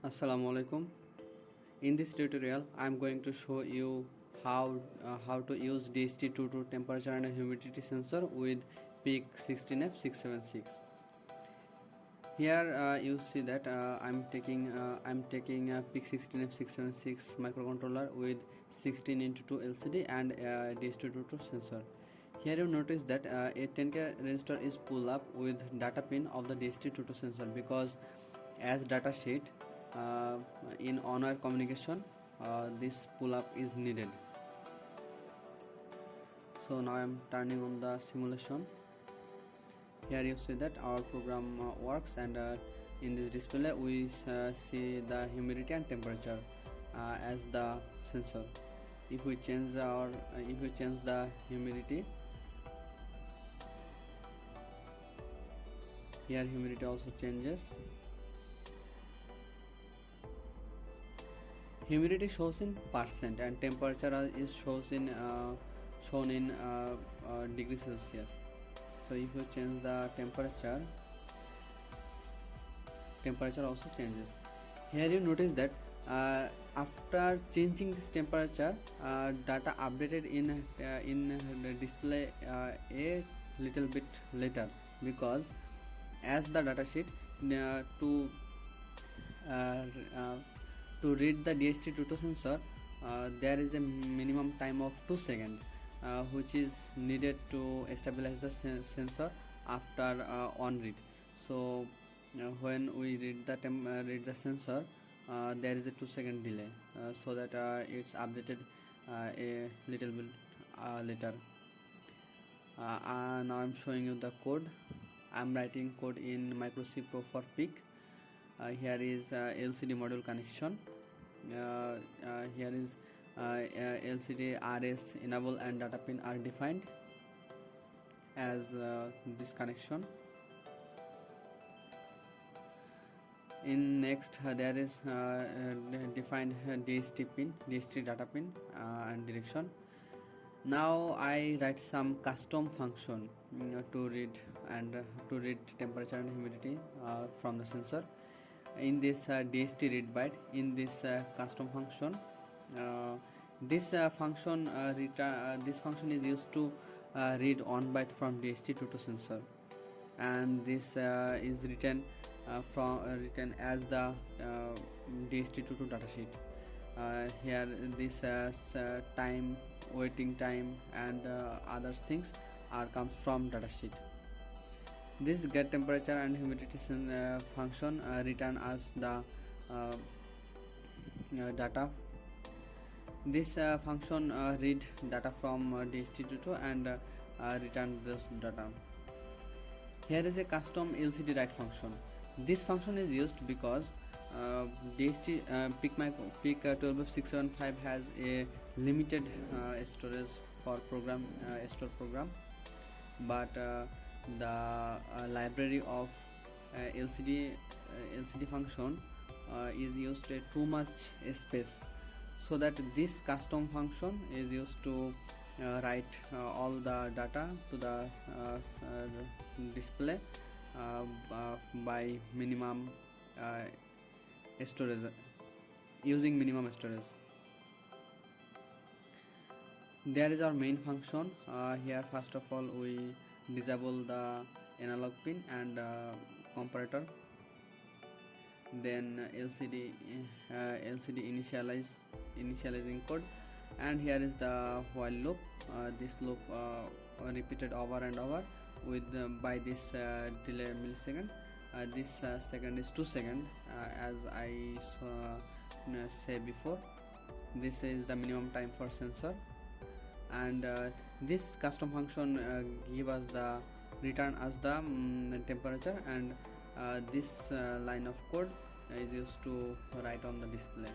Assalamu alaikum. In this tutorial I am going to show you how to use DHT22 temperature and humidity sensor with PIC16F676. Here you see that I'm taking a PIC16F676 microcontroller with 16x2 LCD and DHT22 sensor. Here you notice that a 10K register is pull up with data pin of the DHT22 sensor because as data sheet in on-air communication this pull up is needed. So now I am turning on the simulation. Here you see that our program works, and in this display we see the humidity and temperature as the sensor. If we change the humidity, here humidity also changes. Humidity shows in percent and temperature is shown in degree Celsius. So if you change the temperature also changes. Here you notice that after changing this temperature, data updated in the display a little bit later, because as the data sheet to read the DHT22 sensor there is a minimum time of 2 seconds which is needed to stabilize the sensor after on read. So when we read the sensor there is a 2-second delay, so that it's updated a little bit later. Now I'm showing you the code. I'm writing code in micro C Pro for PIC. Here is LCD module connection. Here is LCD RS enable and data pin are defined as this connection. In next there is defined DHT pin, DHT data pin and direction. Now I write some custom function to read temperature and humidity from the sensor. In this DHT read byte, in this custom function, this function is used to read on byte from DHT22 sensor, and this is written as the DHT22 datasheet. Here this time, waiting time, and other things are comes from datasheet. This get temperature and humidity function return as the data. This function read data from DHT22 and return this data. Here is a custom LCD write function. This function is used because DHT PIC12F675 has a limited storage for store program, but the library of LCD function is used too much space, so that this custom function is used to write all the data to the display by minimum storage, using minimum storage. There is our main function. Here first of all we disable the analog pin and comparator, then LCD initializing code, and here is the while loop. This loop repeated over and over with by this delay millisecond. This second is 2 seconds, as I say before. This is the minimum time for sensor, and this custom function give us the return as the temperature, and this line of code is used to write on the display.